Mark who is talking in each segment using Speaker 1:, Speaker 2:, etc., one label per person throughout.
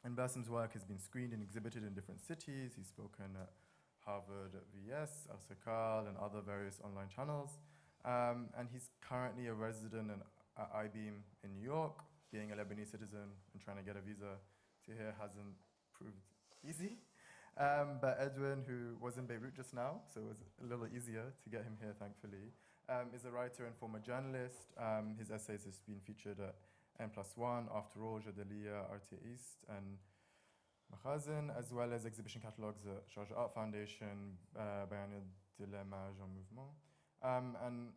Speaker 1: And Bassem's work has been screened and exhibited in different cities. He's spoken at Harvard, at VS, Arsekal, and other various online channels. And he's currently a resident at IBEAM in New York. Being a Lebanese citizen and trying to get a visa to here hasn't proved easy. But Edwin, who was in Beirut just now, so it was a little easier to get him here, thankfully, is a writer and former journalist. His essays have been featured at N+1, After All, Jadalia, RT East, and Makhazin, as well as exhibition catalogues at Sharjah Art Foundation, Bayani de l'Image en Mouvement. And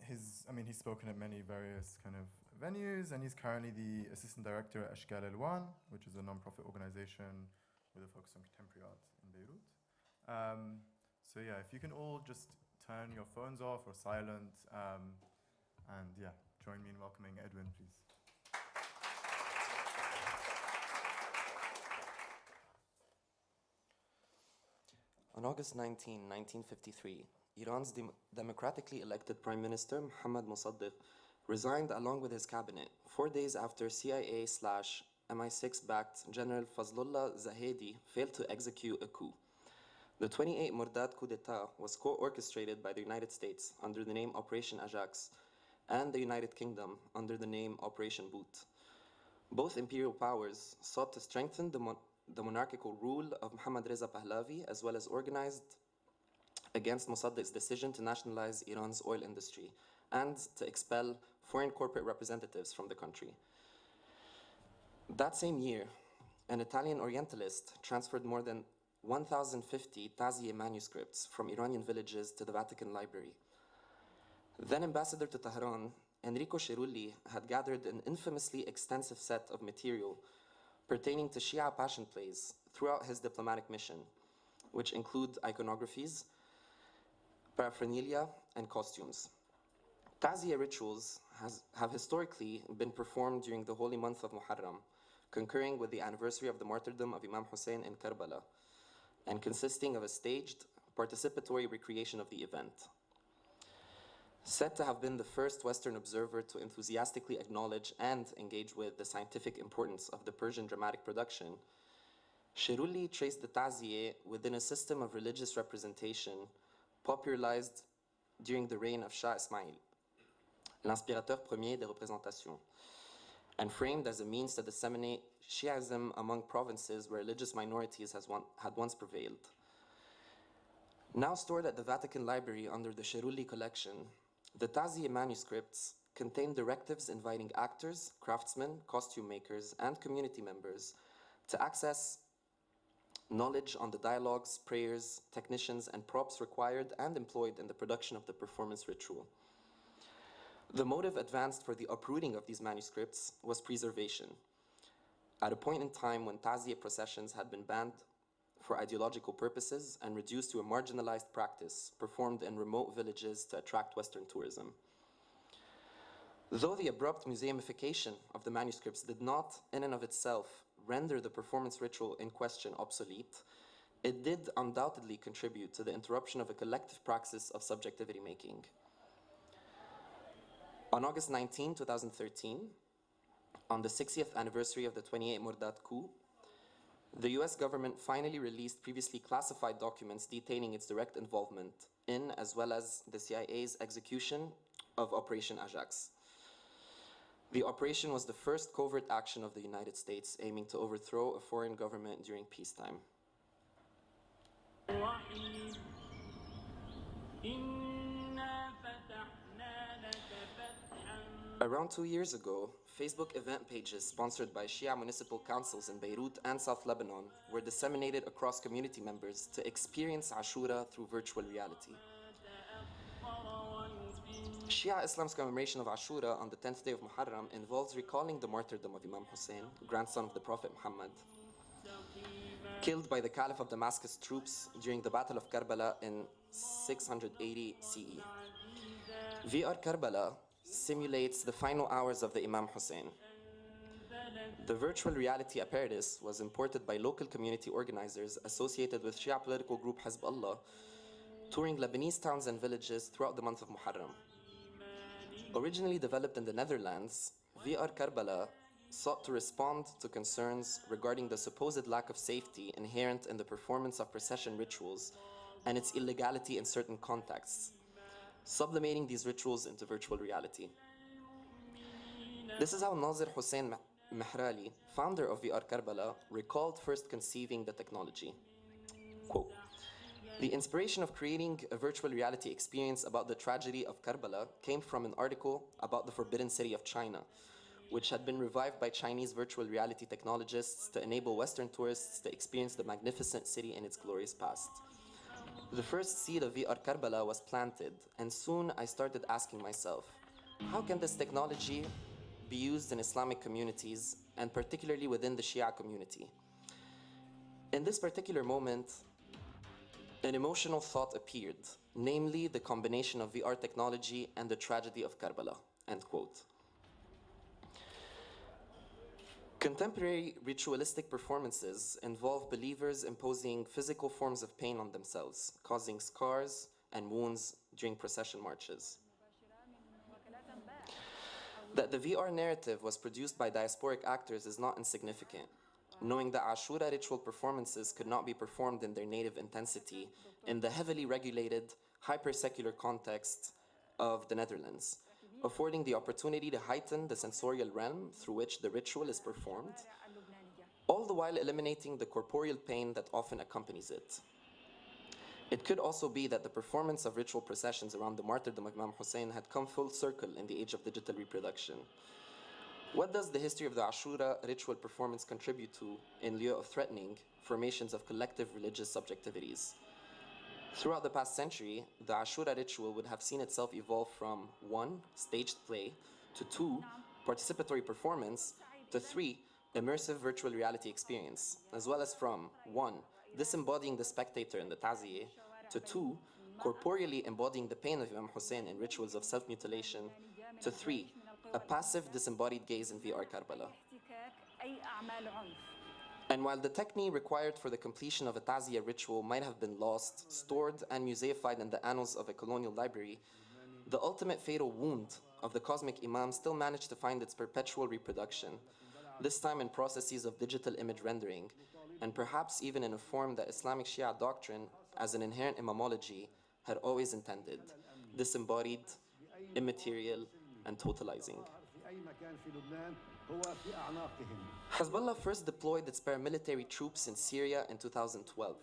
Speaker 1: he's spoken at many various kind of venues, and he's currently the assistant director at Ashkal Al-Wan, which is a non-profit organization with a focus on contemporary art in Beirut. So yeah, if you can all just turn your phones off or silent, and yeah, join me in welcoming Edwin, please.
Speaker 2: On August 19, 1953, Iran's democratically elected Prime Minister Mohammad Mossadegh resigned along with his cabinet 4 days after CIA/MI6-backed General Fazlullah Zahedi failed to execute a coup. The 28 Mordad coup d'etat was co-orchestrated by the United States under the name Operation Ajax and the United Kingdom under the name Operation Boot. Both imperial powers sought to strengthen the monarchical rule of Mohammad Reza Pahlavi, as well as organized against Mossadegh's decision to nationalize Iran's oil industry and to expel foreign corporate representatives from the country. That same year, an Italian Orientalist transferred more than 1,050 Tazieh manuscripts from Iranian villages to the Vatican Library. Then ambassador to Tehran, Enrico Cerulli had gathered an infamously extensive set of material pertaining to Shia passion plays throughout his diplomatic mission, which include iconographies, paraphernalia, and costumes. Tazieh rituals have historically been performed during the holy month of Muharram, concurring with the anniversary of the martyrdom of Imam Hussein in Karbala, and consisting of a staged, participatory recreation of the event. Said to have been the first Western observer to enthusiastically acknowledge and engage with the scientific importance of the Persian dramatic production, Cerulli traced the Tazieh within a system of religious representation popularized during the reign of Shah Ismail, l'inspirateur premier des représentations, and framed as a means to disseminate Shi'ism among provinces where religious minorities had once prevailed. Now stored at the Vatican Library under the Cerulli collection, the Tazieh manuscripts contain directives inviting actors, craftsmen, costume makers, and community members to access knowledge on the dialogues, prayers, technicians, and props required and employed in the production of the performance ritual. The motive advanced for the uprooting of these manuscripts was preservation. At a point in time when Tazieh processions had been banned for ideological purposes and reduced to a marginalized practice performed in remote villages to attract Western tourism. Though the abrupt museumification of the manuscripts did not, in and of itself, render the performance ritual in question obsolete, it did undoubtedly contribute to the interruption of a collective praxis of subjectivity making. On August 19, 2013, on the 60th anniversary of the 28 Mordad coup, the US government finally released previously classified documents detailing its direct involvement in, as well as the CIA's execution of Operation Ajax. The operation was the first covert action of the United States aiming to overthrow a foreign government during peacetime. Around 2 years ago, Facebook event pages sponsored by Shia municipal councils in Beirut and South Lebanon were disseminated across community members to experience Ashura through virtual reality. Shia Islam's commemoration of Ashura on the 10th day of Muharram involves recalling the martyrdom of Imam Hussein, grandson of the Prophet Muhammad, killed by the Caliph of Damascus troops during the Battle of Karbala in 680 CE. VR Karbala simulates the final hours of the Imam Hussein. The virtual reality apparatus was imported by local community organizers associated with Shia political group Hezbollah, touring Lebanese towns and villages throughout the month of Muharram. Originally developed in the Netherlands, VR Karbala sought to respond to concerns regarding the supposed lack of safety inherent in the performance of procession rituals and its illegality in certain contexts, sublimating these rituals into virtual reality. This is how Nazir Hussein Mehrali, founder of VR Karbala, recalled first conceiving the technology. Quote, "The inspiration of creating a virtual reality experience about the tragedy of Karbala came from an article about the Forbidden City of China, which had been revived by Chinese virtual reality technologists to enable Western tourists to experience the magnificent city in its glorious past. The first seed of VR Karbala was planted, and soon I started asking myself, how can this technology be used in Islamic communities, and particularly within the Shia community? In this particular moment, an emotional thought appeared, namely the combination of VR technology and the tragedy of Karbala." End quote. Contemporary ritualistic performances involve believers imposing physical forms of pain on themselves, causing scars and wounds during procession marches. That the VR narrative was produced by diasporic actors is not insignificant, knowing that Ashura ritual performances could not be performed in their native intensity in the heavily regulated, hyper-secular context of the Netherlands, affording the opportunity to heighten the sensorial realm through which the ritual is performed, all the while eliminating the corporeal pain that often accompanies it. It could also be that the performance of ritual processions around the martyrdom of Imam Hussein had come full circle in the age of digital reproduction. What does the history of the Ashura ritual performance contribute to in lieu of threatening formations of collective religious subjectivities? Throughout the past century, the Ashura ritual would have seen itself evolve from 1. Staged play, to 2. Participatory performance, to 3. Immersive virtual reality experience, as well as from 1. Disembodying the spectator in the Taziyeh, to 2. Corporeally embodying the pain of Imam Hussein in rituals of self-mutilation, to 3. A passive disembodied gaze in VR Karbala. And while the technique required for the completion of a Taziyah ritual might have been lost, stored, and museified in the annals of a colonial library, the ultimate fatal wound of the cosmic Imam still managed to find its perpetual reproduction, this time in processes of digital image rendering, and perhaps even in a form that Islamic Shia doctrine, as an inherent imamology, had always intended: disembodied, immaterial, and totalizing. Hezbollah first deployed its paramilitary troops in Syria in 2012,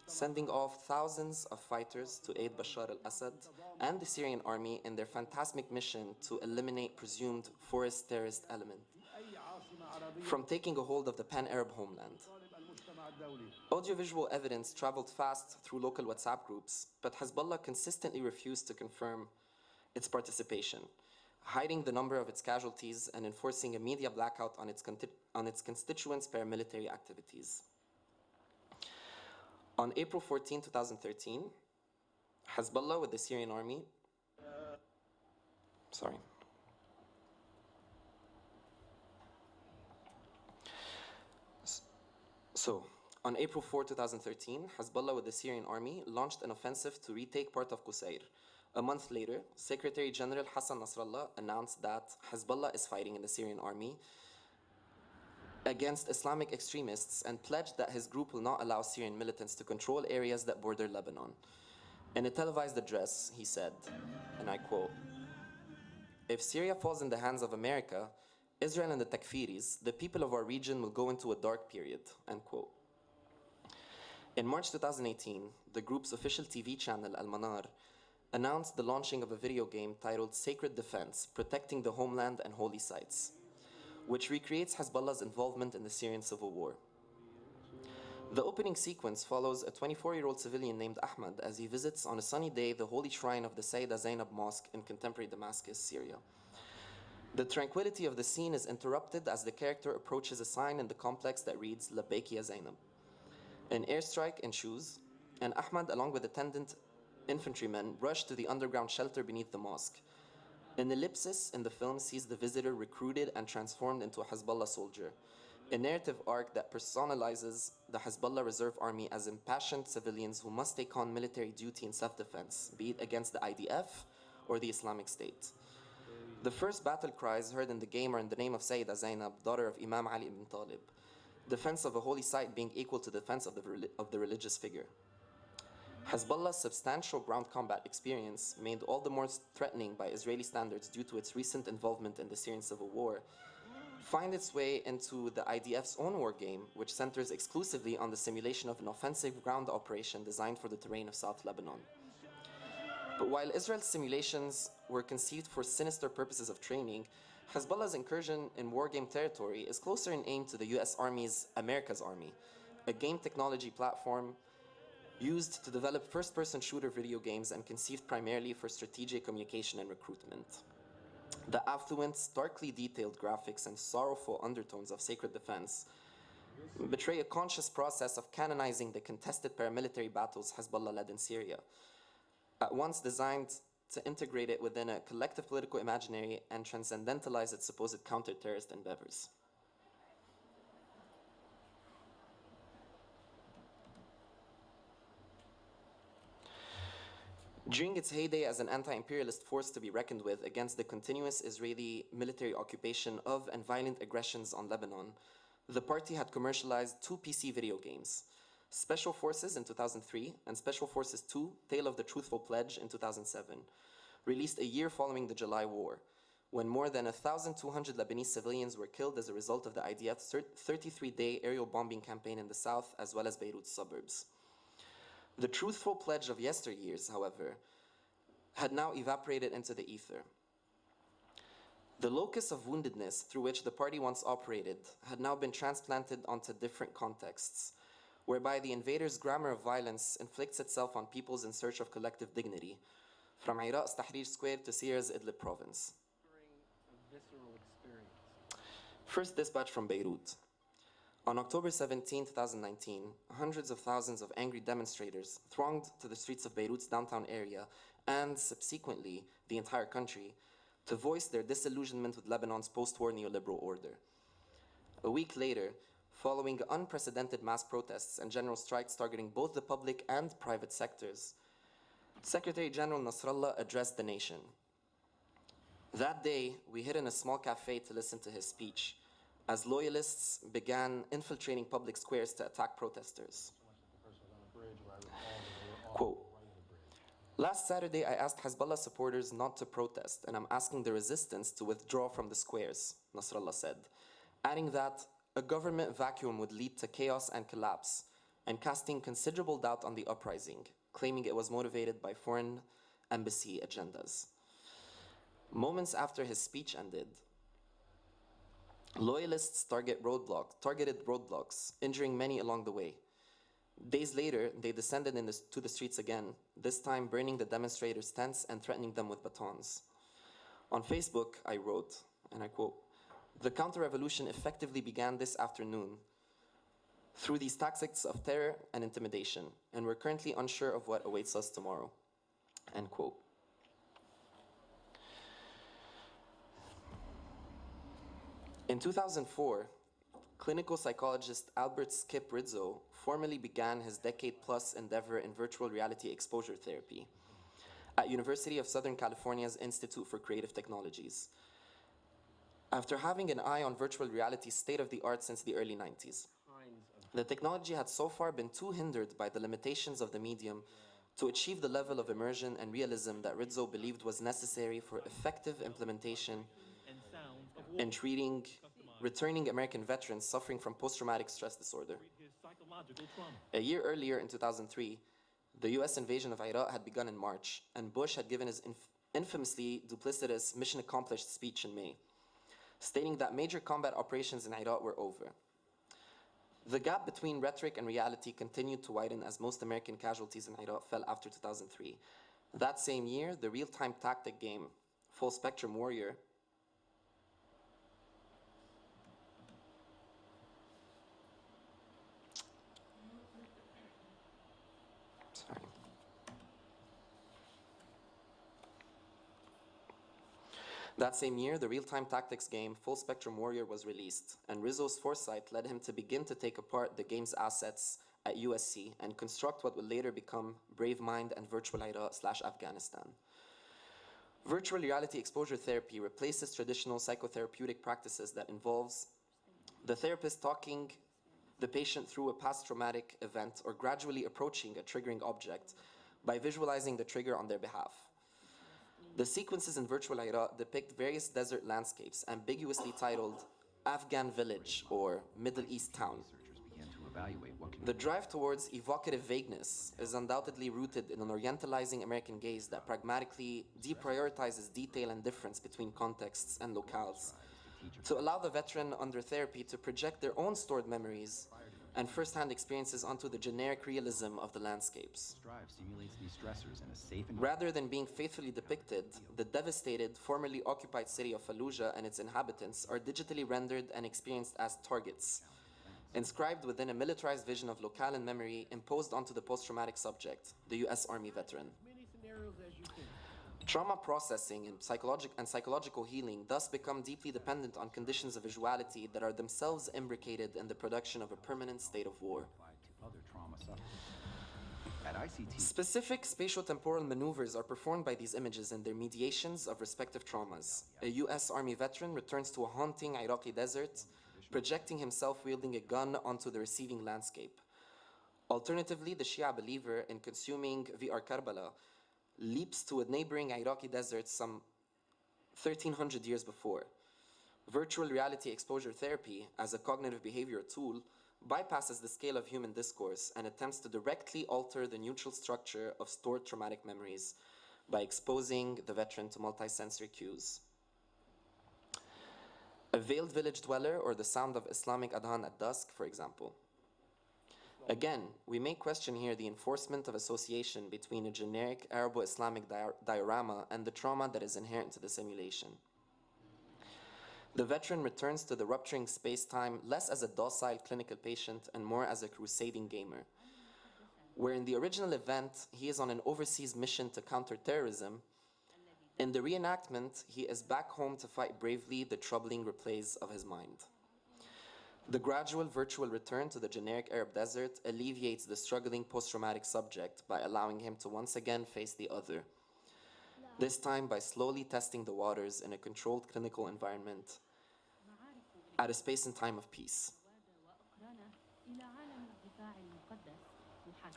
Speaker 2: sending off thousands of fighters to aid Bashar al-Assad and the Syrian army in their phantasmic mission to eliminate presumed forest terrorist elements from taking a hold of the pan-Arab homeland. Audiovisual evidence traveled fast through local WhatsApp groups, but Hezbollah consistently refused to confirm its participation, hiding the number of its casualties and enforcing a media blackout on its constituents' paramilitary activities. On April 14, 2013, Hezbollah with the Syrian army, on April 4, 2013, Hezbollah with the Syrian army launched an offensive to retake part of Qusayr. A month later, Secretary General Hassan Nasrallah announced that Hezbollah is fighting in the Syrian army against Islamic extremists and pledged that his group will not allow Syrian militants to control areas that border Lebanon. In a televised address, he said, and I quote, "If Syria falls in the hands of America, Israel and the Takfiris, the people of our region will go into a dark period," end quote. In March 2018, the group's official TV channel, Al-Manar, announced the launching of a video game titled Sacred Defense, Protecting the Homeland and Holy Sites, which recreates Hezbollah's involvement in the Syrian civil war. The opening sequence follows a 24-year-old civilian named Ahmad as he visits on a sunny day the holy shrine of the Sayyida Zainab Mosque in contemporary Damascus, Syria. The tranquility of the scene is interrupted as the character approaches a sign in the complex that reads Labbaik ya Zainab. An airstrike ensues, and Ahmad, along with attendant infantrymen, rush to the underground shelter beneath the mosque. An ellipsis in the film sees the visitor recruited and transformed into a Hezbollah soldier, a narrative arc that personalizes the Hezbollah Reserve Army as impassioned civilians who must take on military duty in self-defense, be it against the IDF or the Islamic State. The first battle cries heard in the game are in the name of Sayyida Zainab, daughter of Imam Ali ibn Talib, defense of a holy site being equal to defense of the religious figure. Hezbollah's substantial ground combat experience, made all the more threatening by Israeli standards due to its recent involvement in the Syrian civil war, find its way into the IDF's own war game, which centers exclusively on the simulation of an offensive ground operation designed for the terrain of South Lebanon. But while Israel's simulations were conceived for sinister purposes of training, Hezbollah's incursion in wargame territory is closer in aim to the US Army's America's Army, a game technology platform used to develop first-person shooter video games and conceived primarily for strategic communication and recruitment. The affluent, starkly detailed graphics and sorrowful undertones of Sacred Defense betray a conscious process of canonizing the contested paramilitary battles Hezbollah led in Syria, at once designed to integrate it within a collective political imaginary and transcendentalize its supposed counter-terrorist endeavors. During its heyday as an anti-imperialist force to be reckoned with against the continuous Israeli military occupation of and violent aggressions on Lebanon, the party had commercialized two PC video games, Special Forces in 2003 and Special Forces 2, Tale of the Truthful Pledge in 2007, released a year following the July War, when more than 1,200 Lebanese civilians were killed as a result of the IDF's 33-day aerial bombing campaign in the south as well as Beirut's suburbs. The truthful pledge of yesteryears, however, had now evaporated into the ether. The locus of woundedness through which the party once operated had now been transplanted onto different contexts, whereby the invader's grammar of violence inflicts itself on peoples in search of collective dignity, from Iraq's Tahrir Square to Syria's Idlib province. First dispatch from Beirut. On October 17, 2019, hundreds of thousands of angry demonstrators thronged to the streets of Beirut's downtown area and, subsequently, the entire country, to voice their disillusionment with Lebanon's post-war neoliberal order. A week later, following unprecedented mass protests and general strikes targeting both the public and private sectors, Secretary General Nasrallah addressed the nation. That day, we hid in a small cafe to listen to his speech, as loyalists began infiltrating public squares to attack protesters. Quote, "Last Saturday, I asked Hezbollah supporters not to protest, and I'm asking the resistance to withdraw from the squares," Nasrallah said, adding that a government vacuum would lead to chaos and collapse, and casting considerable doubt on the uprising, claiming it was motivated by foreign embassy agendas. Moments after his speech ended, loyalists targeted roadblocks, injuring many along the way. Days later, they descended to the streets again, this time burning the demonstrators' tents and threatening them with batons. On Facebook, I wrote, and I quote, "The counter-revolution effectively began this afternoon through these tactics of terror and intimidation, and we're currently unsure of what awaits us tomorrow," end quote. In 2004, clinical psychologist Albert Skip Rizzo formally began his decade-plus endeavor in virtual reality exposure therapy at University of Southern California's Institute for Creative Technologies, after having an eye on virtual reality's state-of-the-art since the early 90s. The technology had so far been too hindered by the limitations of the medium to achieve the level of immersion and realism that Rizzo believed was necessary for effective implementation in treating returning American veterans suffering from post-traumatic stress disorder. A year earlier, in 2003, the US invasion of Iraq had begun in March, and Bush had given his infamously duplicitous mission accomplished speech in May, stating that major combat operations in Iraq were over. The gap between rhetoric and reality continued to widen as most American casualties in Iraq fell after 2003. That same year, the real-time tactic game, Full Spectrum Warrior, That same year, the real-time tactics game Full Spectrum Warrior was released, and Rizzo's foresight led him to begin to take apart the game's assets at USC and construct what would later become Brave Mind and Virtual Iraq / Afghanistan. Virtual reality exposure therapy replaces traditional psychotherapeutic practices that involves the therapist talking the patient through a past traumatic event or gradually approaching a triggering object by visualizing the trigger on their behalf. The sequences in virtual Iraq depict various desert landscapes ambiguously titled Afghan village or Middle East town. The drive towards evocative vagueness is undoubtedly rooted in an orientalizing American gaze that pragmatically deprioritizes detail and difference between contexts and locales, to allow the veteran under therapy to project their own stored memories and first-hand experiences onto the generic realism of the landscapes. Rather than being faithfully depicted, the devastated, formerly occupied city of Fallujah and its inhabitants are digitally rendered and experienced as targets, inscribed within a militarized vision of locale and memory imposed onto the post-traumatic subject, the US Army veteran. Trauma processing and psychological healing thus become deeply dependent on conditions of visuality that are themselves imbricated in the production of a permanent state of war. Specific spatio-temporal maneuvers are performed by these images in their mediations of respective traumas. A US Army veteran returns to a haunting Iraqi desert, projecting himself wielding a gun onto the receiving landscape. Alternatively, the Shia believer in consuming VR Karbala leaps to a neighboring Iraqi desert some 1300 years before. Virtual reality exposure therapy, as a cognitive behavior tool, bypasses the scale of human discourse and attempts to directly alter the neutral structure of stored traumatic memories by exposing the veteran to multisensory cues. A veiled village dweller or the sound of Islamic adhan at dusk, for example. Again, we may question here the enforcement of association between a generic Arabo-Islamic diorama and the trauma that is inherent to the simulation. The veteran returns to the rupturing space-time less as a docile clinical patient and more as a crusading gamer. Where in the original event, he is on an overseas mission to counter terrorism, in the reenactment, he is back home to fight bravely the troubling replays of his mind. The gradual virtual return to the generic Arab desert alleviates the struggling post-traumatic subject by allowing him to once again face the other, this time by slowly testing the waters in a controlled clinical environment at a space and time of peace.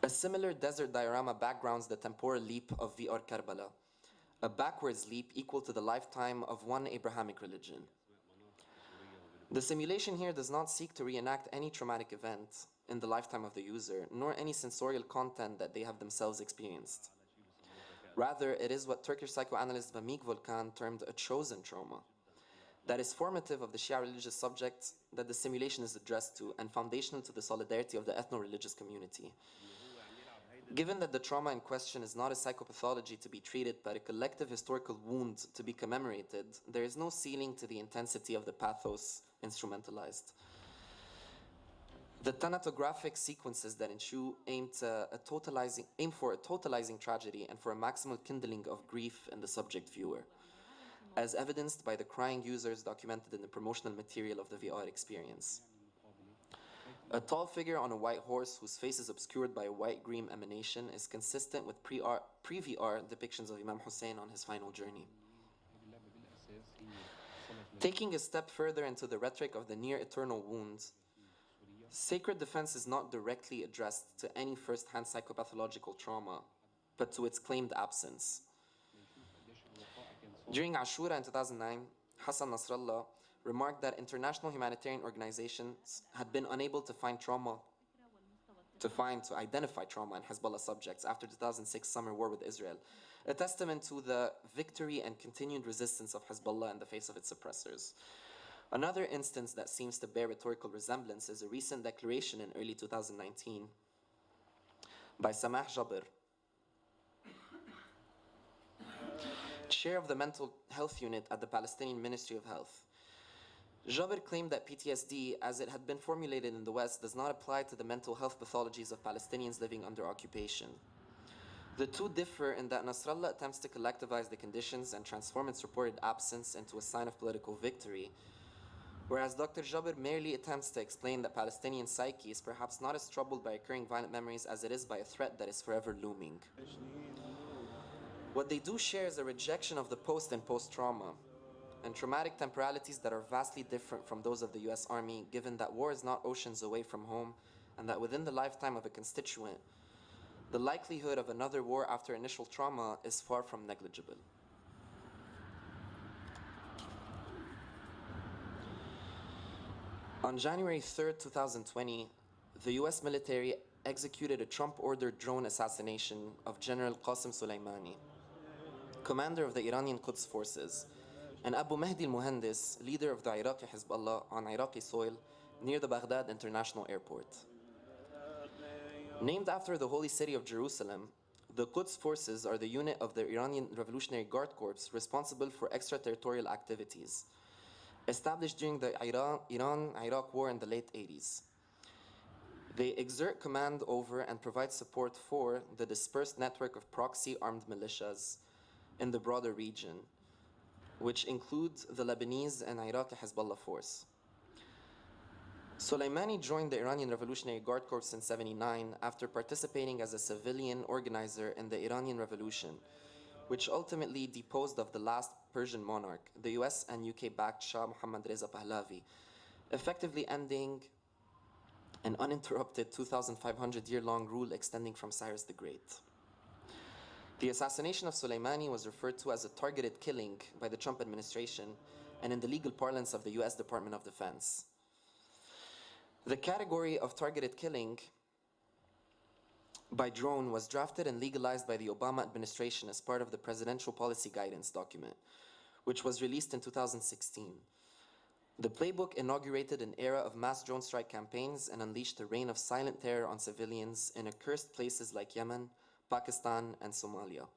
Speaker 2: A similar desert diorama backgrounds the temporal leap of VR Karbala, a backwards leap equal to the lifetime of one Abrahamic religion. The simulation here does not seek to reenact any traumatic event in the lifetime of the user, nor any sensorial content that they have themselves experienced. Rather, it is what Turkish psychoanalyst Vamik Volkan termed a chosen trauma, that is formative of the Shia religious subject that the simulation is addressed to and foundational to the solidarity of the ethno-religious community. Given that the trauma in question is not a psychopathology to be treated, but a collective historical wound to be commemorated, there is no ceiling to the intensity of the pathos instrumentalized. The thanatographic sequences that ensue aim for a totalizing tragedy and for a maximal kindling of grief in the subject viewer, as evidenced by the crying users documented in the promotional material of the VR experience. A tall figure on a white horse whose face is obscured by a white-green emanation is consistent with pre-VR depictions of Imam Hussein on his final journey. Taking a step further into the rhetoric of the near-eternal wound, sacred defense is not directly addressed to any first-hand psychopathological trauma, but to its claimed absence. During Ashura in 2009, Hassan Nasrallah remarked that international humanitarian organizations had been unable to identify trauma in Hezbollah subjects after the 2006 summer war with Israel, a testament to the victory and continued resistance of Hezbollah in the face of its oppressors. Another instance that seems to bear rhetorical resemblance is a recent declaration in early 2019 by Samah Jabr, chair of the mental health unit at the Palestinian Ministry of Health. Jabr claimed that PTSD, as it had been formulated in the West, does not apply to the mental health pathologies of Palestinians living under occupation. The two differ in that Nasrallah attempts to collectivize the conditions and transform its reported absence into a sign of political victory, whereas Dr. Jabr merely attempts to explain that Palestinian psyche is perhaps not as troubled by recurring violent memories as it is by a threat that is forever looming. What they do share is a rejection of the post and post-trauma, and traumatic temporalities that are vastly different from those of the US Army, given that war is not oceans away from home, and that within the lifetime of a constituent, the likelihood of another war after initial trauma is far from negligible. On January 3rd, 2020, the US military executed a Trump-ordered drone assassination of General Qasem Soleimani, commander of the Iranian Quds forces, and Abu Mahdi al-Muhandis, leader of the Iraqi Hezbollah on Iraqi soil near the Baghdad International Airport. Named after the holy city of Jerusalem, the Quds forces are the unit of the Iranian Revolutionary Guard Corps responsible for extraterritorial activities, established during the Iran-Iraq War in the late 80s. They exert command over and provide support for the dispersed network of proxy armed militias in the broader region, which includes the Lebanese and Iraqi Hezbollah force. Soleimani joined the Iranian Revolutionary Guard Corps in '79 after participating as a civilian organizer in the Iranian Revolution, which ultimately deposed of the last Persian monarch, the US and UK-backed Shah Mohammad Reza Pahlavi, effectively ending an uninterrupted 2,500-year-long rule extending from Cyrus the Great. The assassination of Soleimani was referred to as a targeted killing by the Trump administration and in the legal parlance of the US Department of Defense. The category of targeted killing by drone was drafted and legalized by the Obama administration as part of the Presidential Policy Guidance document, which was released in 2016. The playbook inaugurated an era of mass drone strike campaigns and unleashed a reign of silent terror on civilians in accursed places like Yemen, Pakistan, and Somalia.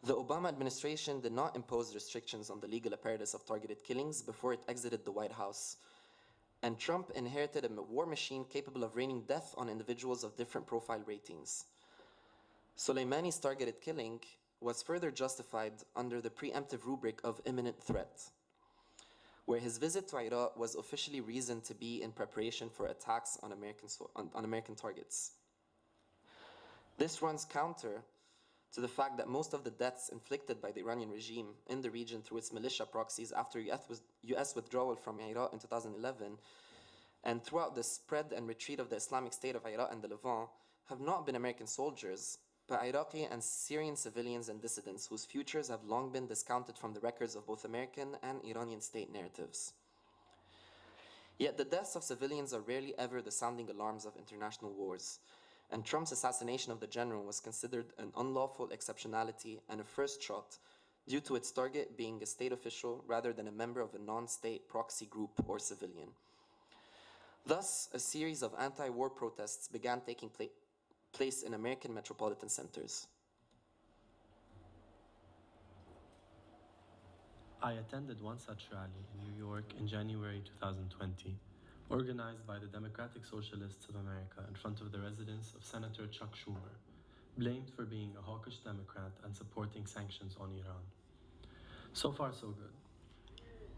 Speaker 2: The Obama administration did not impose restrictions on the legal apparatus of targeted killings before it exited the White House, and Trump inherited a war machine capable of raining death on individuals of different profile ratings. Soleimani's targeted killing was further justified under the preemptive rubric of imminent threat, where his visit to Iraq was officially reasoned to be in preparation for attacks on American targets. This runs counter to the fact that most of the deaths inflicted by the Iranian regime in the region through its militia proxies after US withdrawal from Iraq in 2011 and throughout the spread and retreat of the Islamic State of Iraq and the Levant have not been American soldiers, but Iraqi and Syrian civilians and dissidents whose futures have long been discounted from the records of both American and Iranian state narratives. Yet the deaths of civilians are rarely ever the sounding alarms of international wars, and Trump's assassination of the general was considered an unlawful exceptionality and a first shot due to its target being a state official rather than a member of a non-state proxy group or civilian. Thus, a series of anti-war protests began taking place in American metropolitan centers.
Speaker 3: I attended one such rally in New York in January 2020, organized by the Democratic Socialists of America in front of the residence of Senator Chuck Schumer, blamed for being a hawkish Democrat and supporting sanctions on Iran. So far, so good.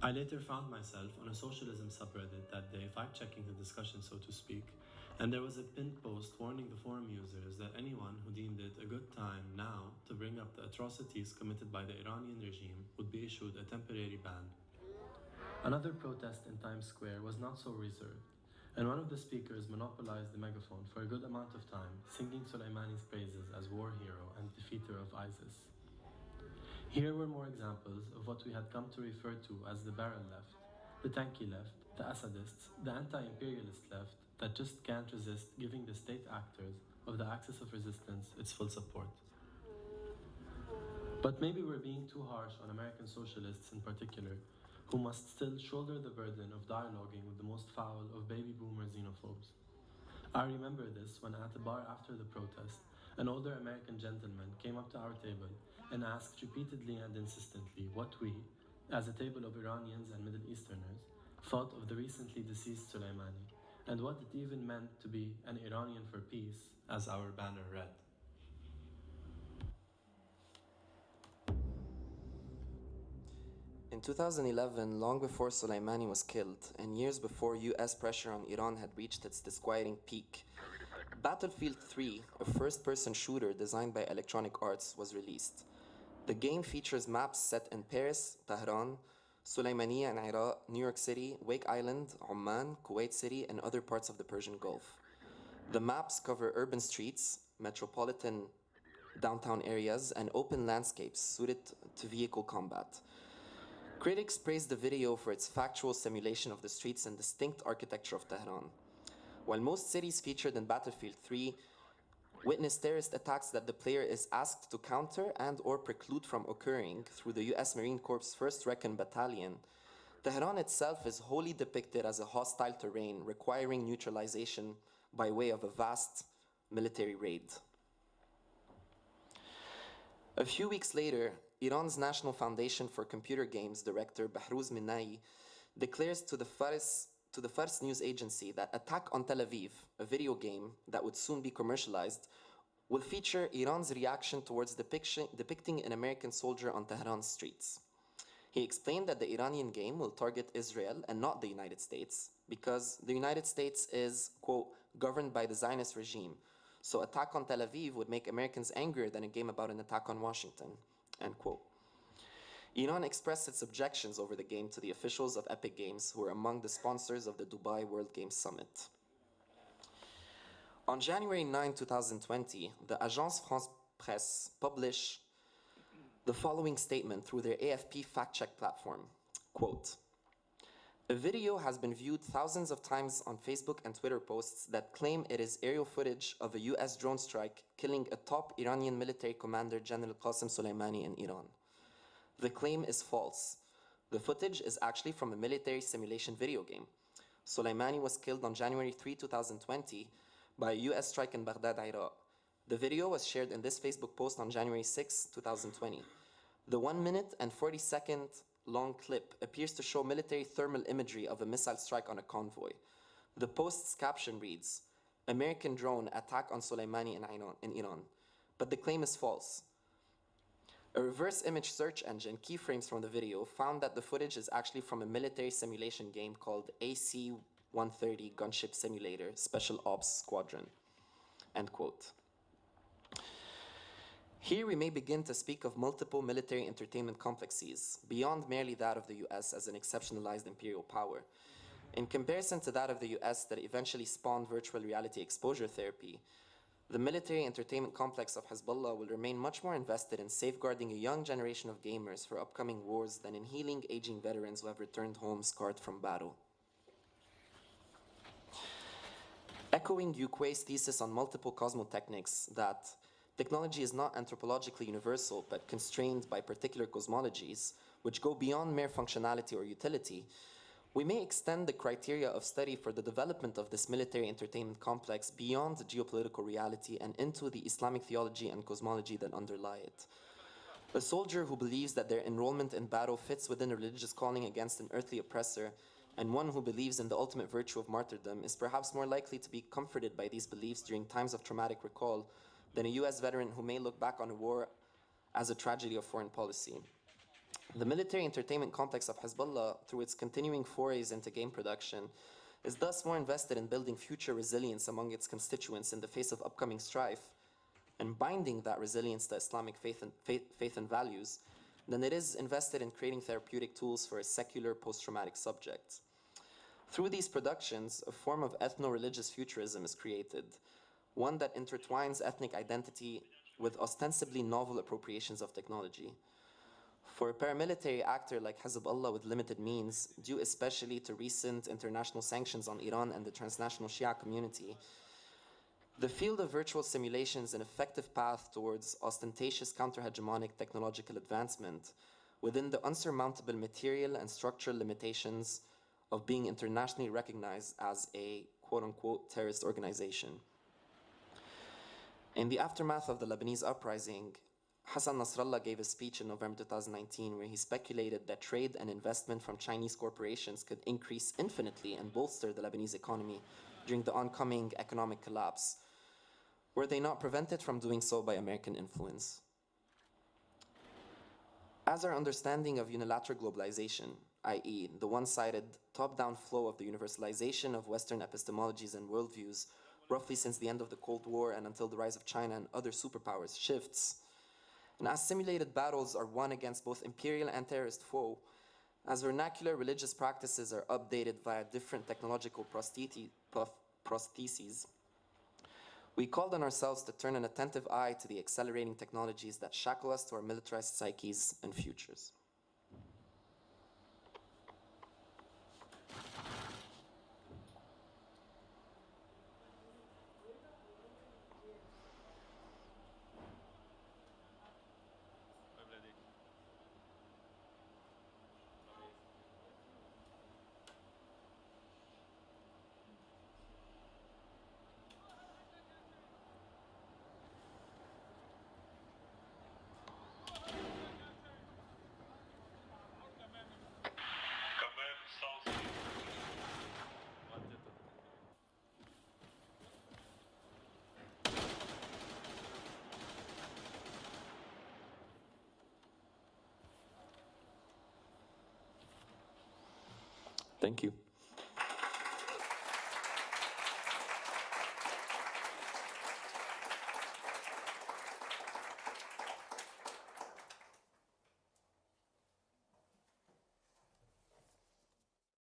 Speaker 3: I later found myself on a socialism subreddit that day, fact-checking the discussion, so to speak, and there was a pinned post warning the forum users that anyone who deemed it a good time now to bring up the atrocities committed by the Iranian regime would be issued a temporary ban. Another protest in Times Square was not so reserved, and one of the speakers monopolized the megaphone for a good amount of time, singing Soleimani's praises as war hero and defeater of ISIS. Here were more examples of what we had come to refer to as the barrel left, the tanky left, the Assadists, the anti-imperialist left that just can't resist giving the state actors of the axis of resistance its full support. But maybe we're being too harsh on American socialists in particular, who must still shoulder the burden of dialoguing with the most foul of baby boomer xenophobes. I remember this when at a bar after the protest, an older American gentleman came up to our table and asked repeatedly and insistently what we, as a table of Iranians and Middle Easterners, thought of the recently deceased Soleimani, and what it even meant to be an Iranian for peace, as our banner read.
Speaker 2: In 2011, long before Soleimani was killed, and years before US pressure on Iran had reached its disquieting peak, Battlefield 3, a first-person shooter designed by Electronic Arts, was released. The game features maps set in Paris, Tehran, Sulaimaniya in Iraq, New York City, Wake Island, Oman, Kuwait City, and other parts of the Persian Gulf. The maps cover urban streets, metropolitan downtown areas, and open landscapes suited to vehicle combat. Critics praised the video for its factual simulation of the streets and distinct architecture of Tehran. While most cities featured in Battlefield 3 witness terrorist attacks that the player is asked to counter and or preclude from occurring through the US Marine Corps' 1st Recon Battalion, Tehran itself is wholly depicted as a hostile terrain requiring neutralization by way of a vast military raid. A few weeks later, Iran's National Foundation for Computer Games director Bahrouz Minai declares to the Fars news agency that Attack on Tel Aviv, a video game that would soon be commercialized, will feature Iran's reaction towards depicting an American soldier on Tehran's streets. He explained that the Iranian game will target Israel and not the United States because the United States is, quote, governed by the Zionist regime. So Attack on Tel Aviv would make Americans angrier than a game about an attack on Washington, end quote. Iran expressed its objections over the game to the officials of Epic Games, who were among the sponsors of the Dubai World Games Summit. On January 9, 2020, the Agence France Presse published the following statement through their AFP fact-check platform, quote, "A video has been viewed thousands of times on Facebook and Twitter posts that claim it is aerial footage of a US drone strike killing a top Iranian military commander, General Qassem Soleimani, in Iran. The claim is false. The footage is actually from a military simulation video game. Soleimani was killed on January 3, 2020 by a US strike in Baghdad, Iraq. The video was shared in this Facebook post on January 6, 2020. The 1 minute and 40-second long clip appears to show military thermal imagery of a missile strike on a convoy. The post's caption reads, 'American drone attack on Soleimani in Iran,' but the claim is false. A reverse image search engine, keyframes from the video, found that the footage is actually from a military simulation game called AC-130 Gunship Simulator Special Ops Squadron," end quote. Here we may begin to speak of multiple military entertainment complexes, beyond merely that of the US as an exceptionalized imperial power. In comparison to that of the US that eventually spawned virtual reality exposure therapy, the military entertainment complex of Hezbollah will remain much more invested in safeguarding a young generation of gamers for upcoming wars than in healing aging veterans who have returned home scarred from battle. Echoing Duquesne's thesis on multiple cosmotechnics that technology is not anthropologically universal but constrained by particular cosmologies, which go beyond mere functionality or utility, we may extend the criteria of study for the development of this military entertainment complex beyond geopolitical reality and into the Islamic theology and cosmology that underlie it. A soldier who believes that their enrollment in battle fits within a religious calling against an earthly oppressor, and one who believes in the ultimate virtue of martyrdom, is perhaps more likely to be comforted by these beliefs during times of traumatic recall than a US veteran who may look back on a war as a tragedy of foreign policy. The military entertainment complex of Hezbollah, through its continuing forays into game production, is thus more invested in building future resilience among its constituents in the face of upcoming strife and binding that resilience to Islamic faith and values than it is invested in creating therapeutic tools for a secular post-traumatic subject. Through these productions, a form of ethno-religious futurism is created, one that intertwines ethnic identity with ostensibly novel appropriations of technology. For a paramilitary actor like Hezbollah with limited means, due especially to recent international sanctions on Iran and the transnational Shia community, the field of virtual simulation is an effective path towards ostentatious counter-hegemonic technological advancement within the unsurmountable material and structural limitations of being internationally recognized as a quote-unquote terrorist organization. In the aftermath of the Lebanese uprising, Hassan Nasrallah gave a speech in November 2019 where he speculated that trade and investment from Chinese corporations could increase infinitely and bolster the Lebanese economy during the oncoming economic collapse, were they not prevented from doing so by American influence. As our understanding of unilateral globalization, i.e., the one-sided, top-down flow of the universalization of Western epistemologies and worldviews, roughly since the end of the Cold War and until the rise of China and other superpowers, shifts, And as simulated battles are won against both imperial and terrorist foe, as vernacular religious practices are updated via different technological prostheses, we called on ourselves to turn an attentive eye to the accelerating technologies that shackle us to our militarized psyches and futures. Thank you.